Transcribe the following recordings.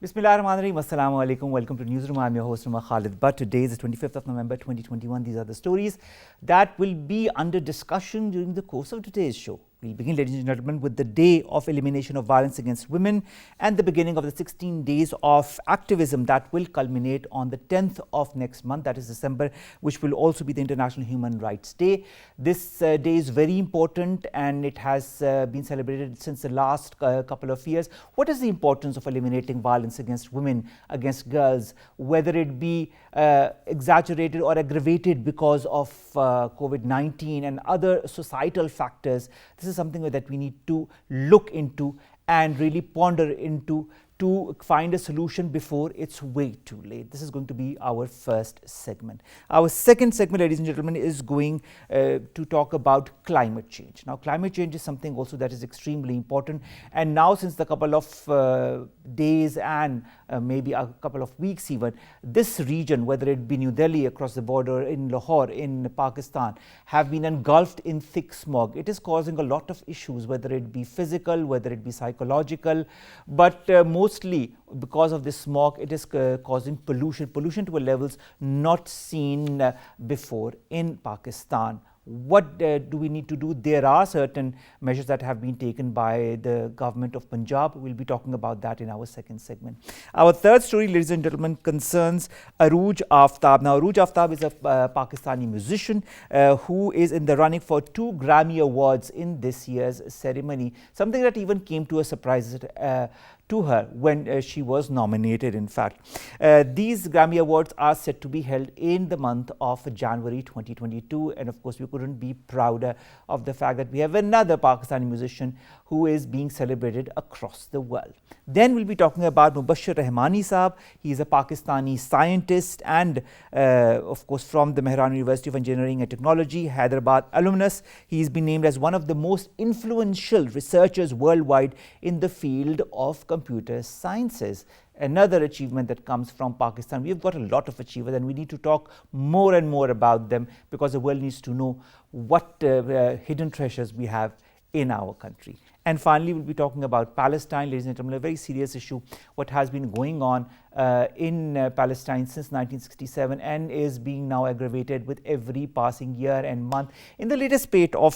Bismillahirrahmanirrahim. Assalamu alaikum. Welcome to NEWSROOM. I'm your host, Khalid. But today is the 25th of November 2021. These are the stories that will be under discussion during the course of today's show. We'll begin, ladies and gentlemen, with the day of elimination of violence against women and the beginning of the 16 days of activism that will culminate on the 10th of next month, that is December, which will also be the International Human Rights Day. This day is very important and it has been celebrated since the last couple of years. What is the importance of eliminating violence against women, against girls, whether it be exaggerated or aggravated because of COVID-19 and other societal factors? This is something that we need to look into and really ponder into to find a solution before it's way too late. This is going to be our first segment. Our second segment, ladies and gentlemen, is going to talk about climate change. Now, climate change is something also that is extremely important. And now, since the couple of days and maybe a couple of weeks even, this region, whether it be New Delhi, across the border, in Lahore, in Pakistan, have been engulfed in thick smog. It is causing a lot of issues, whether it be physical, whether it be psychological, but mostly because of this smog, it is causing pollution to a levels not seen before in Pakistan. What do we need to do? There are certain measures that have been taken by the government of Punjab. We'll be talking about that in our second segment. Our third story, ladies and gentlemen, concerns Arooj Aftab. Now, Arooj Aftab is a Pakistani musician who is in the running for 2 Grammy Awards in this year's ceremony, something that even came to a surprise to her when she was nominated, in fact. These Grammy Awards are set to be held in the month of January 2022, and of course we couldn't be prouder of the fact that we have another Pakistani musician who is being celebrated across the world. Then we'll be talking about Mubashir Rahmani Saab. He is a Pakistani scientist and of course from the Mehran University of Engineering and Technology, Hyderabad alumnus. He's been named as one of the most influential researchers worldwide in the field of computer sciences. Another achievement that comes from Pakistan. We've got a lot of achievers and we need to talk more and more about them because the world needs to know what hidden treasures we have in our country. And finally, we'll be talking about Palestine, ladies and gentlemen, a very serious issue, what has been going on in Palestine since 1967 and is being now aggravated with every passing year and month. In the latest spate of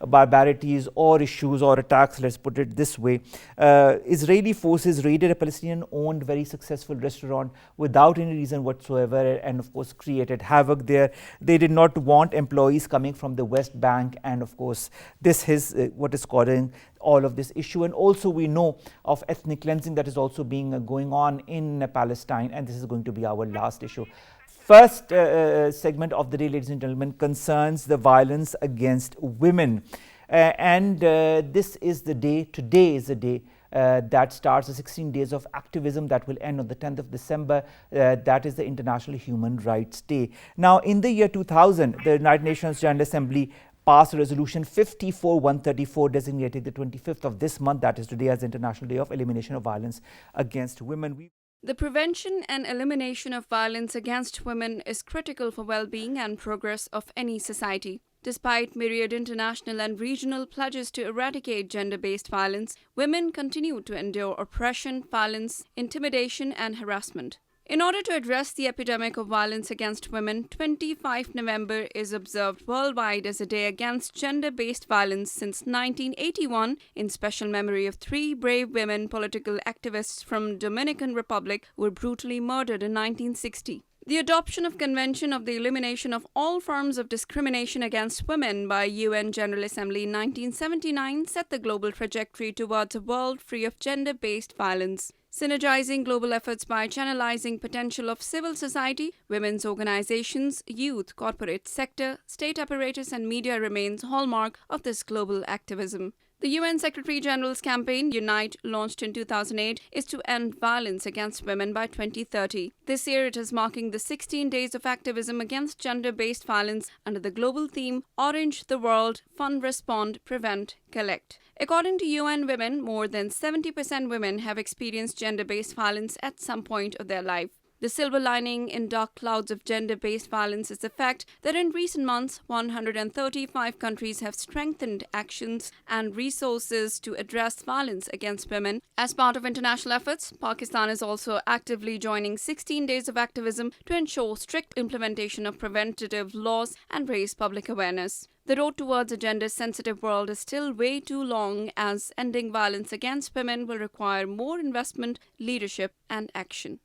barbarities or issues or attacks, let's put it this way, Israeli forces raided a Palestinian-owned very successful restaurant without any reason whatsoever and of course created havoc there. They did not want employees coming from the West Bank, and of course this is what is causing all of this issue. And also we know of ethnic cleansing that is also being going on in Palestine, and this is going to be our last issue. First segment of the day, ladies and gentlemen, concerns the violence against women, and this is the day, today is the day that starts the 16 days of activism that will end on the 10th of December. That is the International Human Rights Day. Now, in the year 2000, the United Nations General Assembly passed Resolution 54-134 designating the 25th of this month, that is today, as the International Day of Elimination of Violence Against Women. The prevention and elimination of violence against women is critical for well-being and progress of any society. Despite myriad international and regional pledges to eradicate gender-based violence, women continue to endure oppression, violence, intimidation, and harassment. In order to address the epidemic of violence against women, 25 November is observed worldwide as a day against gender-based violence since 1981 in special memory of 3 brave women political activists from Dominican Republic who were brutally murdered in 1960. The adoption of Convention of the Elimination of All Forms of Discrimination Against Women by UN General Assembly in 1979 set the global trajectory towards a world free of gender-based violence. Synergizing global efforts by channelizing potential of civil society, women's organizations, youth, corporate sector, state apparatus and media remains hallmark of this global activism. The UN Secretary-General's campaign, Unite, launched in 2008, is to end violence against women by 2030. This year it is marking the 16 days of activism against gender-based violence under the global theme, Orange the World, Fund, Respond, Prevent, Collect. According to UN Women, more than 70% women have experienced gender-based violence at some point of their life. The silver lining in dark clouds of gender-based violence is the fact that in recent months, 135 countries have strengthened actions and resources to address violence against women. As part of international efforts, Pakistan is also actively joining 16 days of activism to ensure strict implementation of preventative laws and raise public awareness. The road towards a gender-sensitive world is still way too long, as ending violence against women will require more investment, leadership, and action.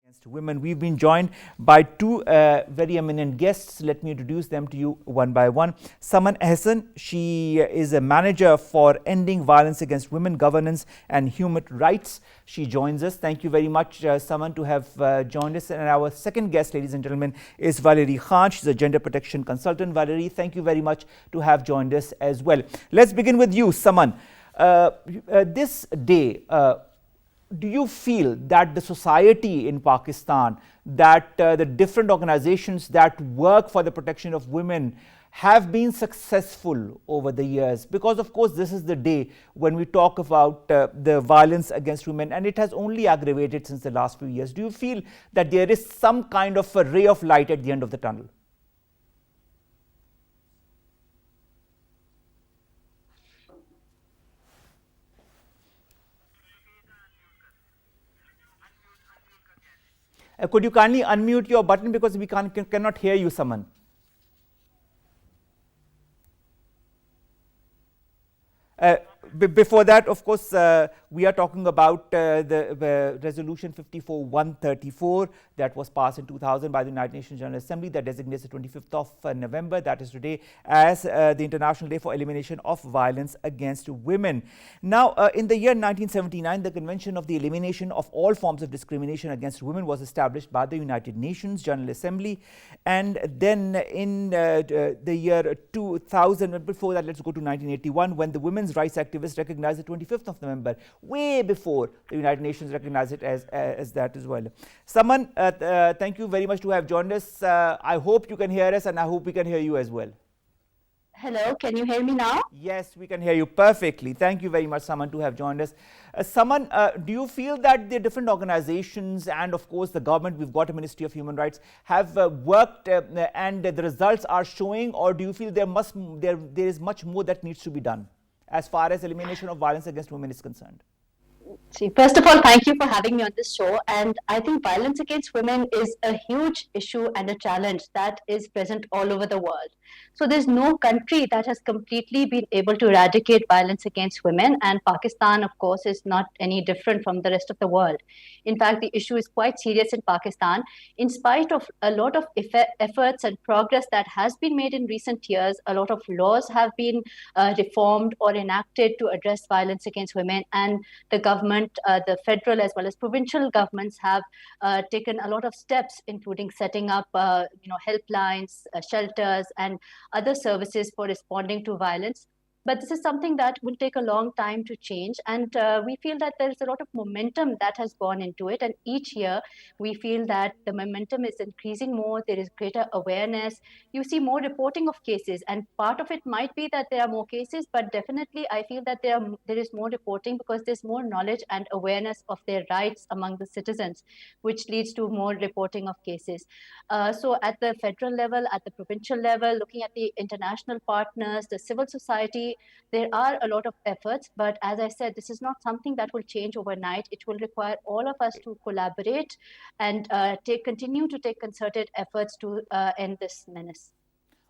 Against women, we've been joined by two very eminent guests. Let me introduce them to you one by one. Saman, she is a manager for ending violence against women, governance and human rights. She joins us. Thank you very much, Saman, to have joined us. And our second guest, ladies and gentlemen, is Valerie Khan. She's a gender protection consultant. Valerie, thank you very much to have joined us as well. Let's begin with you, Saman. This day, do you feel that the society in Pakistan, that the different organizations that work for the protection of women have been successful over the years? Because of course this is the day when we talk about the violence against women, and it has only aggravated since the last few years. Do you feel that there is some kind of a ray of light at the end of the tunnel? Could you kindly unmute your button, because we cannot hear you, Saman. Before that, of course, we are talking about the resolution 54-134 that was passed in 2000 by the United Nations General Assembly that designates the 25th of November, that is today, as the International Day for Elimination of Violence Against Women. Now, in the year 1979, the Convention of the Elimination of All Forms of Discrimination Against Women was established by the United Nations General Assembly. And then in the year 2000, before that, let's go to 1981, when the women's rights activists recognized the 25th of November, way before the United Nations recognized it as that as well. Saman, thank you very much to have joined us. I hope you can hear us, and I hope we can hear you as well. Hello, can you hear me now? Yes, we can hear you perfectly. Thank you very much, Saman, to have joined us. Saman, do you feel that the different organizations and of course the government, we've got a Ministry of Human Rights, have worked and the results are showing, or do you feel there is much more that needs to be done as far as elimination of violence against women is concerned? See, first of all, thank you for having me on this show. And I think violence against women is a huge issue and a challenge that is present all over the world. So there's no country that has completely been able to eradicate violence against women. And Pakistan, of course, is not any different from the rest of the world. In fact, the issue is quite serious in Pakistan. In spite of a lot of efforts and progress that has been made in recent years, a lot of laws have been reformed or enacted to address violence against women. And the government, the federal as well as provincial governments have taken a lot of steps, including setting up helplines, shelters, and other services for responding to violence. But this is something that will take a long time to change. And we feel that there is a lot of momentum that has gone into it. And each year, we feel that the momentum is increasing more. There is greater awareness. You see more reporting of cases. And part of it might be that there are more cases, but definitely I feel that there is more reporting because there's more knowledge and awareness of their rights among the citizens, which leads to more reporting of cases. So at the federal level, at the provincial level, looking at the international partners, the civil society, there are a lot of efforts, but as I said, this is not something that will change overnight. It will require all of us to collaborate and continue to take concerted efforts to end this menace.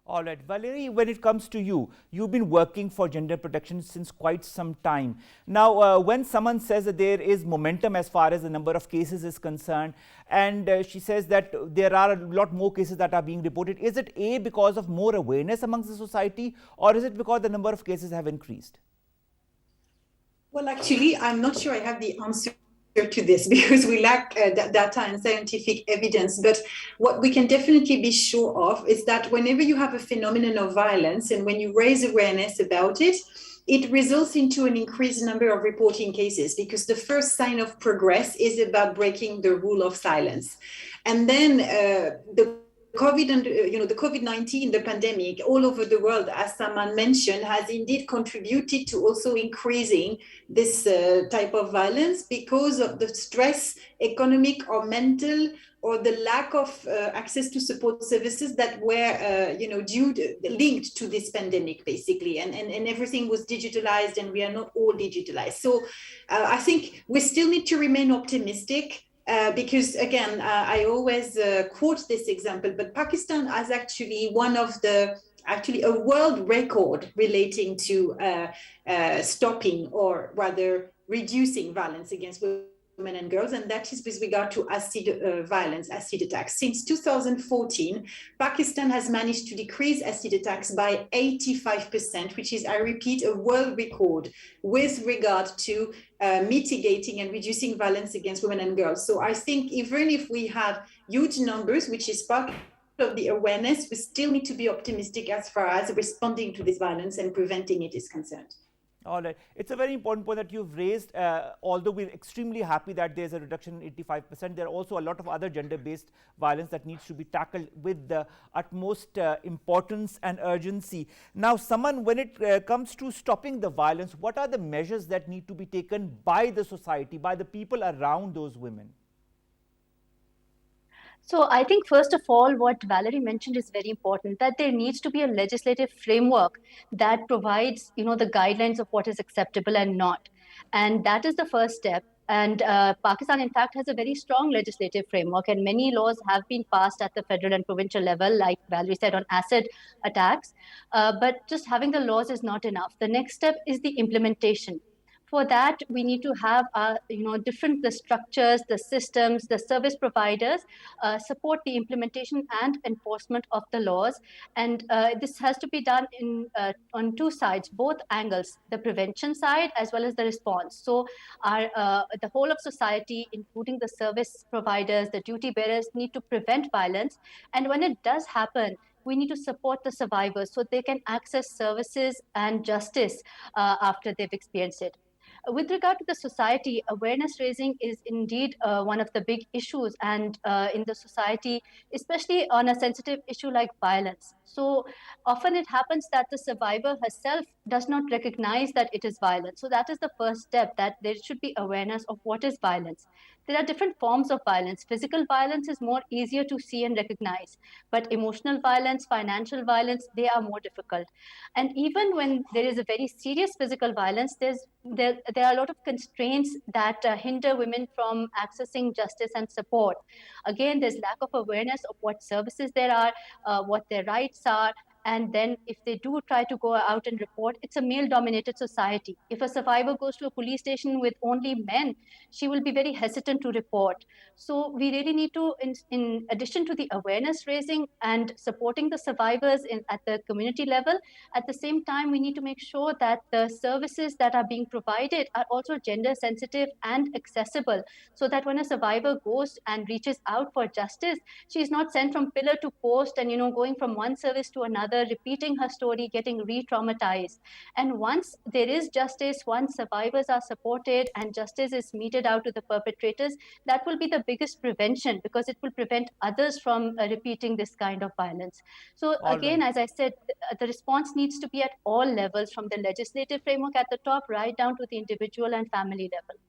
All right, Valerie, when it comes to you, you've been working for gender protection since quite some time. Now, when someone says that there is momentum as far as the number of cases is concerned, and she says that there are a lot more cases that are being reported, is it A, because of more awareness amongst the society, or is it because the number of cases have increased? Well, actually, I'm not sure I have the answer to this because we lack data and scientific evidence. But what we can definitely be sure of is that whenever you have a phenomenon of violence and when you raise awareness about it, it results into an increased number of reporting cases because the first sign of progress is about breaking the rule of silence. And then the COVID and the COVID-19, the pandemic all over the world, as Saman mentioned, has indeed contributed to also increasing this type of violence because of the stress, economic or mental, or the lack of access to support services that were linked to this pandemic, basically, and everything was digitalized, and we are not all digitalized. So I think we still need to remain optimistic. Because again, I always quote this example, but Pakistan has actually a world record relating to stopping, or rather reducing, violence against women and girls, and that is with regard to acid attacks. Since 2014, Pakistan has managed to decrease acid attacks by 85%, which is, I repeat, a world record with regard to mitigating and reducing violence against women and girls. So I think even if we have huge numbers, which is part of the awareness, we still need to be optimistic as far as responding to this violence and preventing it is concerned. All right. It's a very important point that you've raised. Although we're extremely happy that there's a reduction in 85%, there are also a lot of other gender-based violence that needs to be tackled with the utmost importance and urgency. Now, Saman, when it comes to stopping the violence, what are the measures that need to be taken by the society, by the people around those women? So I think, first of all, what Valerie mentioned is very important, that there needs to be a legislative framework that provides, the guidelines of what is acceptable and not. And that is the first step. And Pakistan, in fact, has a very strong legislative framework, and many laws have been passed at the federal and provincial level, like Valerie said, on acid attacks. But just having the laws is not enough. The next step is the implementation. For that, we need to have, the structures, the systems, the service providers support the implementation and enforcement of the laws. And this has to be done on two sides, both angles, the prevention side as well as the response. So the whole of society, including the service providers, the duty bearers, need to prevent violence. And when it does happen, we need to support the survivors so they can access services and justice after they've experienced it. With regard to the society, awareness raising is indeed one of the big issues, and in the society, especially on a sensitive issue like violence. So often it happens that the survivor herself does not recognize that it is violence. So that is the first step, that there should be awareness of what is violence. There are different forms of violence. Physical violence is more easier to see and recognize, but emotional violence, financial violence, they are more difficult. And even when there is a very serious physical violence, there are a lot of constraints that hinder women from accessing justice and support. Again, there's lack of awareness of what services there are, what their rights are. And then if they do try to go out and report, it's a male-dominated society. If a survivor goes to a police station with only men, she will be very hesitant to report. So we really need to, in addition to the awareness raising and supporting the survivors at the community level, at the same time, we need to make sure that the services that are being provided are also gender sensitive and accessible, so that when a survivor goes and reaches out for justice, she's not sent from pillar to post and, going from one service to another, repeating her story, getting re-traumatized. And once there is justice, once survivors are supported and justice is meted out to the perpetrators, that will be the biggest prevention, because it will prevent others from repeating this kind of violence. So again, as I said, the response needs to be at all levels, from the legislative framework at the top right down to the individual and family level.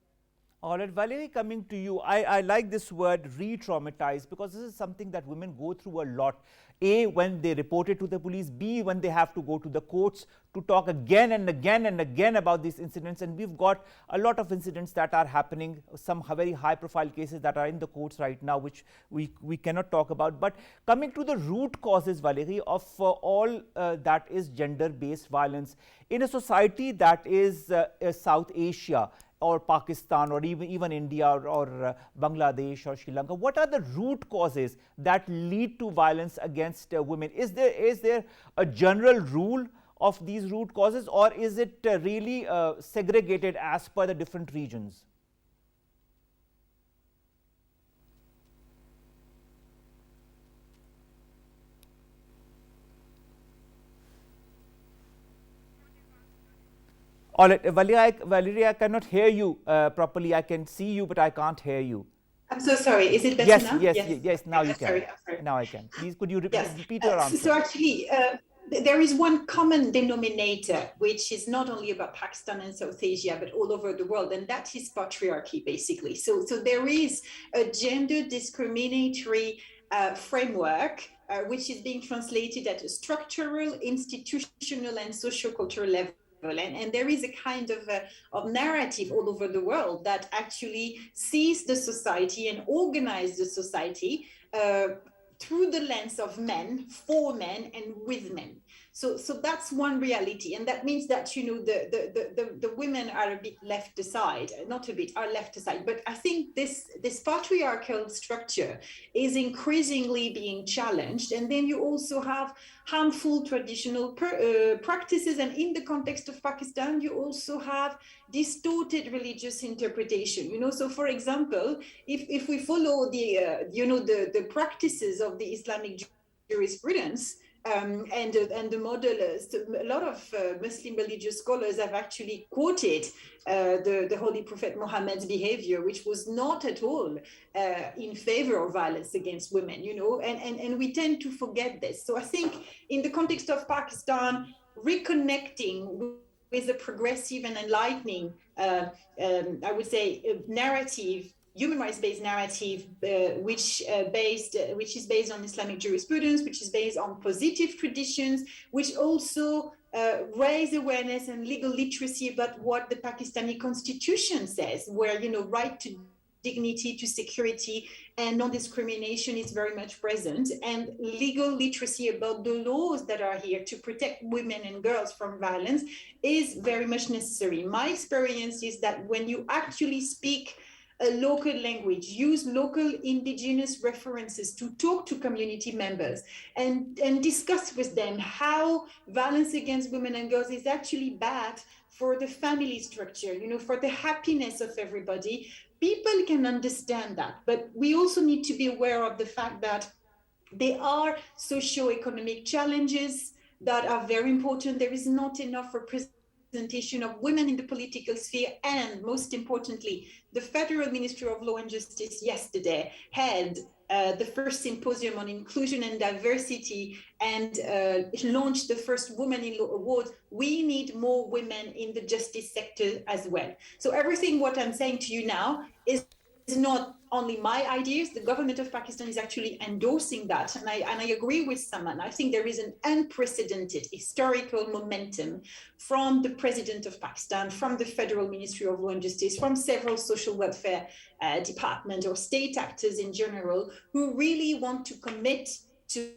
All right, Valerie, coming to you, I like this word re-traumatize, because this is something that women go through a lot. A, when they report it to the police. B, when they have to go to the courts to talk again and again and again about these incidents. And we've got a lot of incidents that are happening, some very high profile cases that are in the courts right now, which we cannot talk about. But coming to the root causes, Valerie, of all that is gender-based violence in a society that is South Asia, or Pakistan, or even India, or Bangladesh, or Sri Lanka, what are the root causes that lead to violence against women? Is there a general rule of these root causes, or is it really segregated as per the different regions? All right, Valerie, I cannot hear you properly. I can see you, but I can't hear you. I'm so sorry. Is it better Yes, now? yes. Now you I'm can. sorry. I'm sorry. Now I can. Please, could you Yes. repeat your answer? So actually, there is one common denominator, which is not only about Pakistan and South Asia, but all over the world, and that is patriarchy, basically. So there is a gender discriminatory framework, which is being translated at a structural, institutional, and socio-cultural level. And there is a kind of narrative all over the world that actually sees the society and organizes the society through the lens of men, for men, and with men. So that's one reality, and that means that the women are a bit left aside, not a bit, are left aside. But I think this patriarchal structure is increasingly being challenged, and then you also have harmful traditional practices, and in the context of Pakistan, you also have distorted religious interpretation. So for example, if we follow the practices of the Islamic jurisprudence, and the model, a lot of Muslim religious scholars have actually quoted the Holy Prophet Mohammed's behavior, which was not at all in favor of violence against women, and we tend to forget this. So I think in the context of Pakistan, reconnecting with a progressive and enlightening, I would say, narrative, human rights-based narrative, which is based on Islamic jurisprudence, which is based on positive traditions, which also raise awareness and legal literacy about what the Pakistani constitution says, where right to dignity, to security, and non-discrimination is very much present, and legal literacy about the laws that are here to protect women and girls from violence is very much necessary. My experience is that when you actually speak a local language, use local indigenous references to talk to community members and discuss with them how violence against women and girls is actually bad for the family structure, for the happiness of everybody, people can understand that. But we also need to be aware of the fact that there are socio-economic challenges that are very important. There is not enough representation of women in the political sphere, and most importantly, the Federal Ministry of Law and Justice yesterday held the first symposium on inclusion and diversity and launched the first Women in Law Award. We need more women in the justice sector as well. So everything what I'm saying to you now is not only my ideas. The government of Pakistan is actually endorsing that, and I agree with Saman. I think there is an unprecedented historical momentum from the President of Pakistan, from the Federal Ministry of Law and Justice, from several social welfare department or state actors in general, who really want to commit to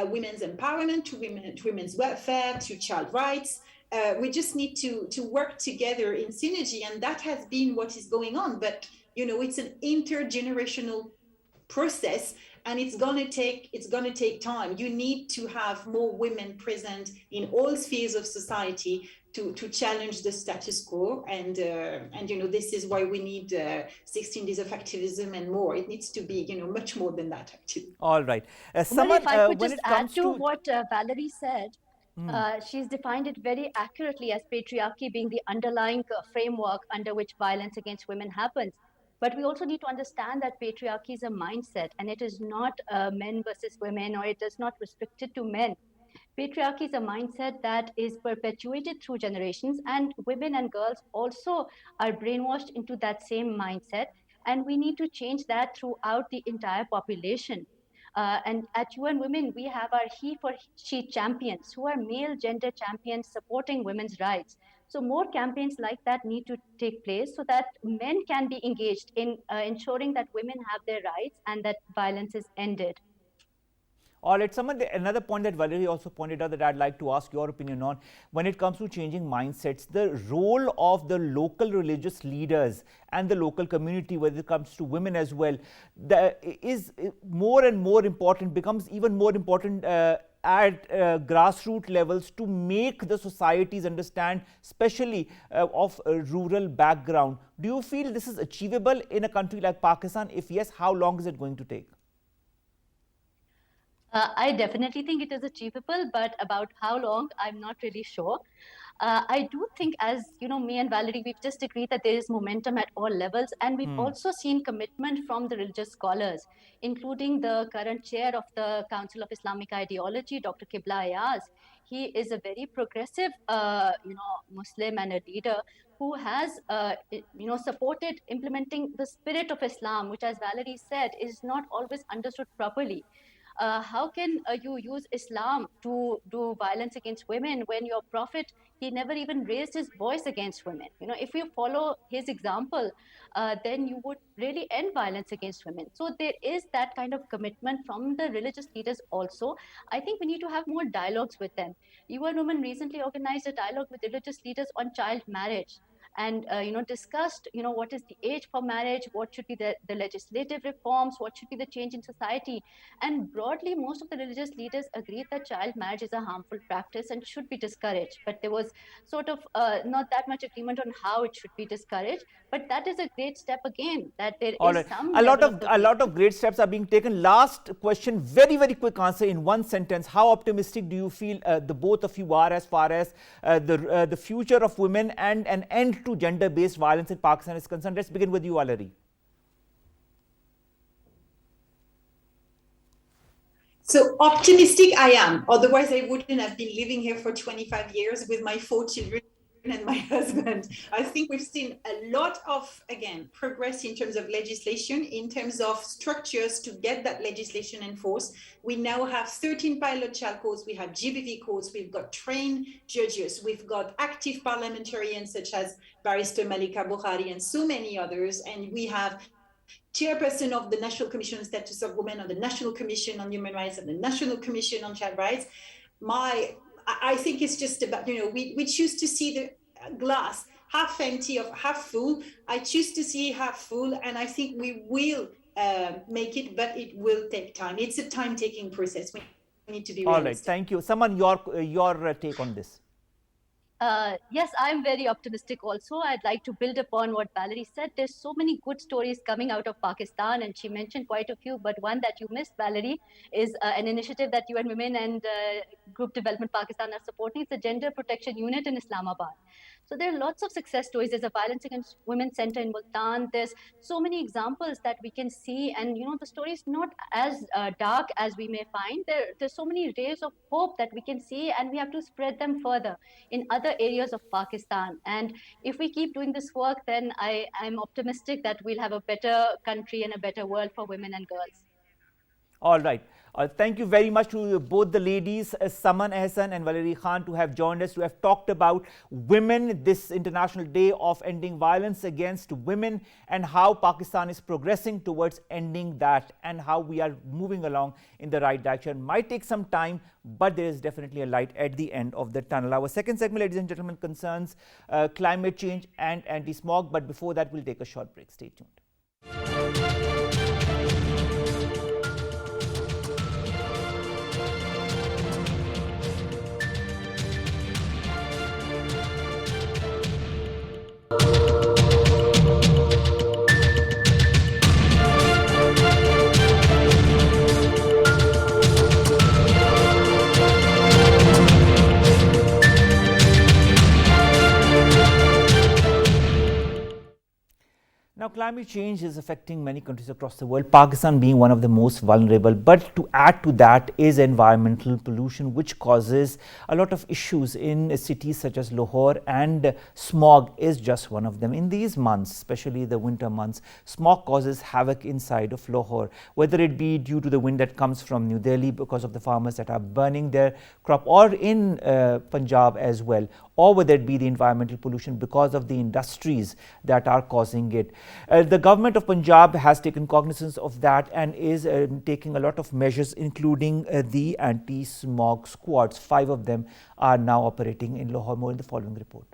women's empowerment, to women's welfare, to child rights. We just need to work together in synergy, and that has been what is going on. But it's an intergenerational process, and it's gonna take time. You need to have more women present in all spheres of society to challenge the status quo, and this is why we need 16 days of activism and more. It needs to be much more than that, actually. All right, Well, if I could just add to what Valerie said. She's defined it very accurately as patriarchy being the underlying framework under which violence against women happens. But we also need to understand that patriarchy is a mindset, and it is not men versus women, or it is not restricted to men. Patriarchy is a mindset that is perpetuated through generations, and women and girls also are brainwashed into that same mindset. And we need to change that throughout the entire population. And at UN Women, we have our He for She champions, who are male gender champions supporting women's rights. So more campaigns like that need to take place so that men can be engaged in ensuring that women have their rights and that violence is ended. All right, Saman, another point that Valerie also pointed out that I'd like to ask your opinion on, when it comes to changing mindsets, the role of the local religious leaders and the local community, whether it comes to women as well, is more and more important, becomes even more important at grassroots levels to make the societies understand, especially of a rural background. Do you feel this is achievable in a country like Pakistan? If yes, how long is it going to take? I definitely think it is achievable, but about how long, I'm not really sure. I do think, as you know, me and Valerie, we've just agreed that there is momentum at all levels, and we've also seen commitment from the religious scholars, including the current chair of the Council of Islamic Ideology, Dr. Ijaz. He is a very progressive, Muslim and a leader who has, supported implementing the spirit of Islam, which, as Valerie said, is not always understood properly. How can you use Islam to do violence against women when your prophet, he never even raised his voice against women? If you follow his example, then you would really end violence against women. So there is that kind of commitment from the religious leaders also. I think we need to have more dialogues with them. UN Women recently organized a dialogue with religious leaders on child marriage, and discussed what is the age for marriage, what should be the legislative reforms, what should be the change in society. And broadly, most of the religious leaders agreed that child marriage is a harmful practice and should be discouraged, but there was sort of not that much agreement on how it should be discouraged. But that is a great step again, that there All is right. some A lot level of a lot of great steps are being taken. Last question, very very quick answer in one sentence. How optimistic do you feel the both of you are as far as the future of women and an end to gender-based violence in Pakistan is concerned? Let's begin with you, Valerie. So optimistic I am. Otherwise, I wouldn't have been living here for 25 years with my 4 children and my husband. I think we've seen a lot of, again, progress in terms of legislation, in terms of structures to get that legislation enforced. We now have 13 pilot child courts, we have GBV courts, we've got trained judges, we've got active parliamentarians such as Barrister Malika Bukhari and so many others, and we have chairperson of the National Commission on Status of Women, on the National Commission on Human Rights, and the National Commission on Child Rights. I think it's just about, we choose to see the glass half empty or half full. I choose to see half full, and I think we will make it, but it will take time. It's a time-taking process. We need to be realistic. All right, thank you. Saman, your take on this. Yes, I'm very optimistic also. I'd like to build upon what Valerie said. There's so many good stories coming out of Pakistan, and she mentioned quite a few, but one that you missed, Valerie, is an initiative that UN Women and Group Development Pakistan are supporting. It's the Gender Protection Unit in Islamabad. So there are lots of success stories. There's a Violence Against Women Center in Multan. There's so many examples that we can see, and the story is not as dark as we may find. There's so many rays of hope that we can see, and we have to spread them further in other areas of Pakistan. And if we keep doing this work, then I'm optimistic that we'll have a better country and a better world for women and girls. All right. Thank you very much to both the ladies, Saman, Ahsan and Valerie Khan, to have joined us, to have talked about women, this International Day of Ending Violence Against Women, and how Pakistan is progressing towards ending that, and how we are moving along in the right direction. Might take some time, but there is definitely a light at the end of the tunnel. Our second segment, ladies and gentlemen, concerns climate change and anti-smog. But before that, we'll take a short break. Stay tuned. Now, climate change is affecting many countries across the world, Pakistan being one of the most vulnerable. But to add to that is environmental pollution, which causes a lot of issues in cities such as Lahore, and smog is just one of them. In these months, especially the winter months, smog causes havoc inside of Lahore, whether it be due to the wind that comes from New Delhi because of the farmers that are burning their crop, or in Punjab as well, or whether it be the environmental pollution because of the industries that are causing it. The government of Punjab has taken cognizance of that and is taking a lot of measures, including the anti-smog squads. 5 of them are now operating in Lahore. More in the following report.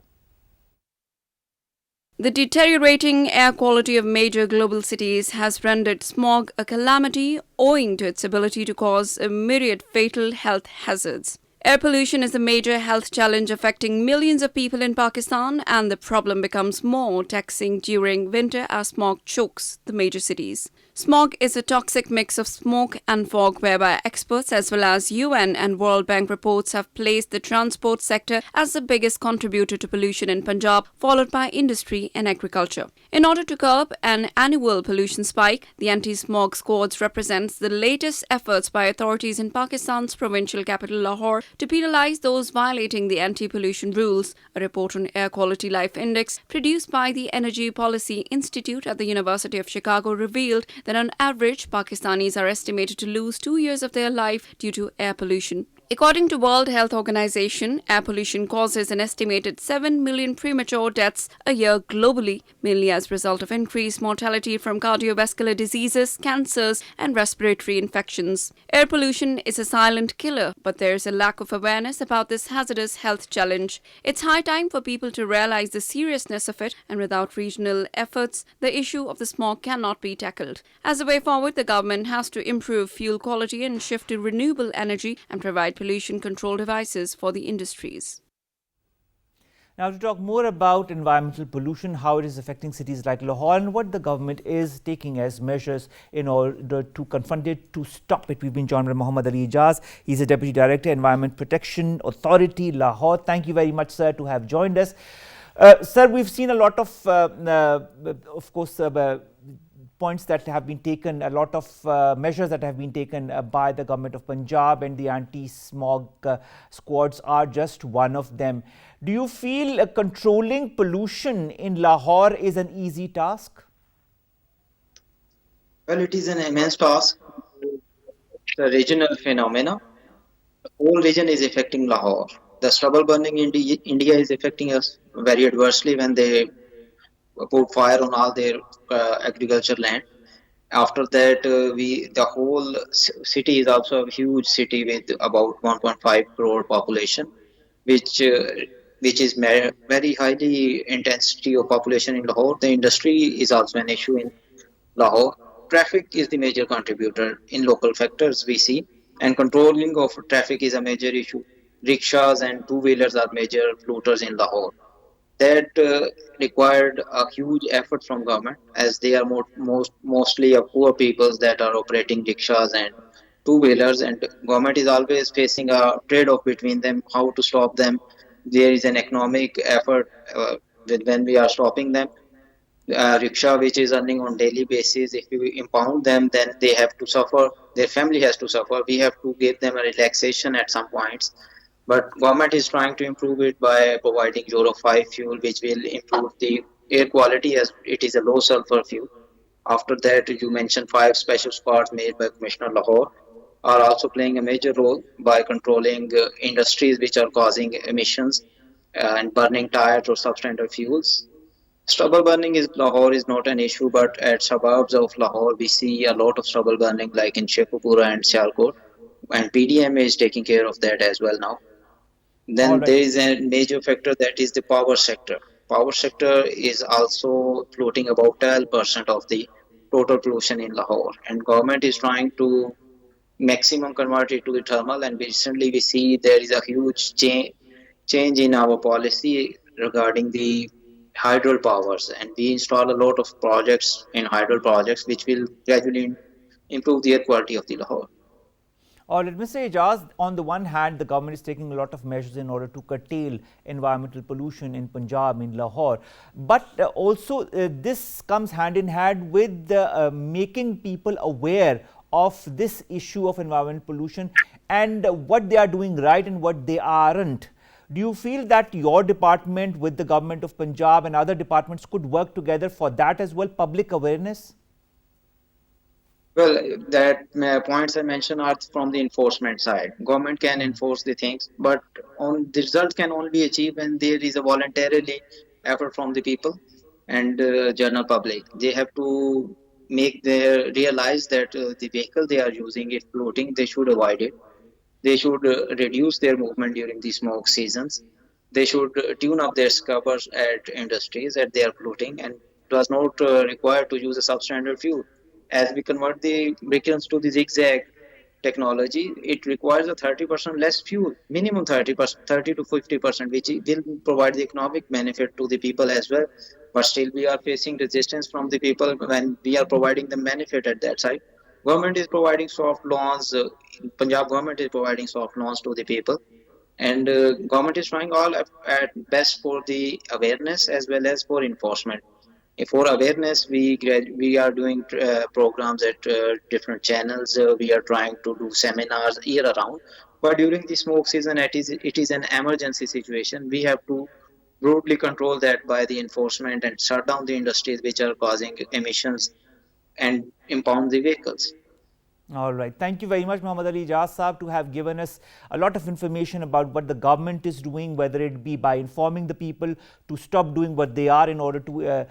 The deteriorating air quality of major global cities has rendered smog a calamity owing to its ability to cause a myriad fatal health hazards. Air pollution is a major health challenge affecting millions of people in Pakistan, and the problem becomes more taxing during winter as smog chokes the major cities. Smog is a toxic mix of smoke and fog whereby experts as well as UN and World Bank reports have placed the transport sector as the biggest contributor to pollution in Punjab, followed by industry and agriculture. In order to curb an annual pollution spike, the anti-smog squads represents the latest efforts by authorities in Pakistan's provincial capital Lahore to penalize those violating the anti-pollution rules. A report on Air Quality Life Index produced by the Energy Policy Institute at the University of Chicago revealed that on average, Pakistanis are estimated to lose 2 years of their life due to air pollution. According to World Health Organization, air pollution causes an estimated 7 million premature deaths a year globally, mainly as a result of increased mortality from cardiovascular diseases, cancers, and respiratory infections. Air pollution is a silent killer, but there is a lack of awareness about this hazardous health challenge. It's high time for people to realize the seriousness of it, and without regional efforts, the issue of the smog cannot be tackled. As a way forward, the government has to improve fuel quality and shift to renewable energy and provide pollution control devices for the industries. Now, to talk more about environmental pollution, how it is affecting cities like Lahore and what the government is taking as measures in order to confront it, to stop it. We've been joined by Mohammad Ijaz. He's a Deputy Director, Environment Protection Authority, Lahore. Thank you very much, sir, to have joined us. Sir, we've seen a lot of course, points that have been taken, a lot of measures that have been taken by the government of Punjab, and the anti-smog squads are just one of them. Do you feel controlling pollution in Lahore is an easy task? Well, it is an immense task. It's a regional phenomena. The whole region is affecting Lahore. The stubble burning in India is affecting us very adversely when they put fire on all their agriculture land. After that, the whole city is also a huge city with about 1.5 crore population, which is very highly intensity of population in Lahore. The industry is also an issue in Lahore. Traffic is the major contributor in local factors we see, and controlling of traffic is a major issue. Rickshaws and two-wheelers are major polluters in Lahore. That required a huge effort from government, as they are mostly poor peoples that are operating rickshaws and two-wheelers, and government is always facing a trade-off between them, how to stop them. There is an economic effort when we are stopping them. Rickshaw which is earning on daily basis, if we impound them, then they have to suffer, their family has to suffer. We have to give them a relaxation at some points. But government is trying to improve it by providing Euro 5 fuel, which will improve the air quality as it is a low sulfur fuel. After that, you mentioned 5 special squads made by Commissioner Lahore are also playing a major role by controlling industries which are causing emissions and burning tires or substandard fuels. Stubble burning in Lahore is not an issue, but at suburbs of Lahore, we see a lot of stubble burning like in Shekhupura and Sialkot, and PDM is taking care of that as well now. Then there is a major factor, that is the power sector. Power sector is also polluting about 12% of the total pollution in Lahore, and government is trying to maximum convert it to the thermal, and recently we see there is a huge change in our policy regarding the hydro powers, and we install a lot of projects in hydro projects which will gradually improve the air quality of the Lahore. Let me say, Ijaz, on the one hand, the government is taking a lot of measures in order to curtail environmental pollution in Punjab, in Lahore. But also this comes hand in hand with making people aware of this issue of environmental pollution and what they are doing right and what they aren't. Do you feel that your department with the government of Punjab and other departments could work together for that as well, public awareness? Well, that points I mentioned are from the enforcement side. Government can enforce the things, but the result can only be achieved when there is a voluntarily effort from the people and general public. They have to realize that the vehicle they are using is polluting. They should avoid it. They should reduce their movement during the smoke seasons. They should tune up their scrubbers at industries that they are polluting, and does not require to use a substandard fuel. As we convert the vehicles to the zigzag, technology, it requires a 30% less fuel, minimum 30%, 30 to 50%, which will provide the economic benefit to the people as well. But still, we are facing resistance from the people when we are providing them benefit at that side. Government is providing soft loans. Punjab government is providing soft loans to the people, and government is trying all at best for the awareness as well as for enforcement. For awareness, we are doing programs at different channels. We are trying to do seminars year around. But during the smoke season, it is an emergency situation. We have to brutally control that by the enforcement and shut down the industries which are causing emissions and impound the vehicles. All right. Thank you very much, Mohammad Ali Ijaz Saab, to have given us a lot of information about what the government is doing, whether it be by informing the people to stop doing what they are in order to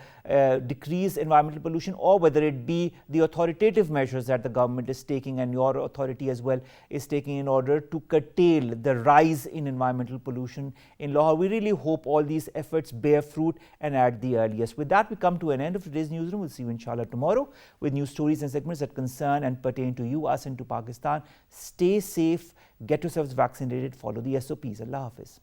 decrease environmental pollution, or whether it be the authoritative measures that the government is taking and your authority as well is taking in order to curtail the rise in environmental pollution in Lahore. We really hope all these efforts bear fruit and at the earliest. With that, we come to an end of today's newsroom. We'll see you inshallah tomorrow with news stories and segments that concern and pertain to you, us, and to Pakistan. Stay safe, get yourselves vaccinated, follow the SOPs. Allah Hafiz.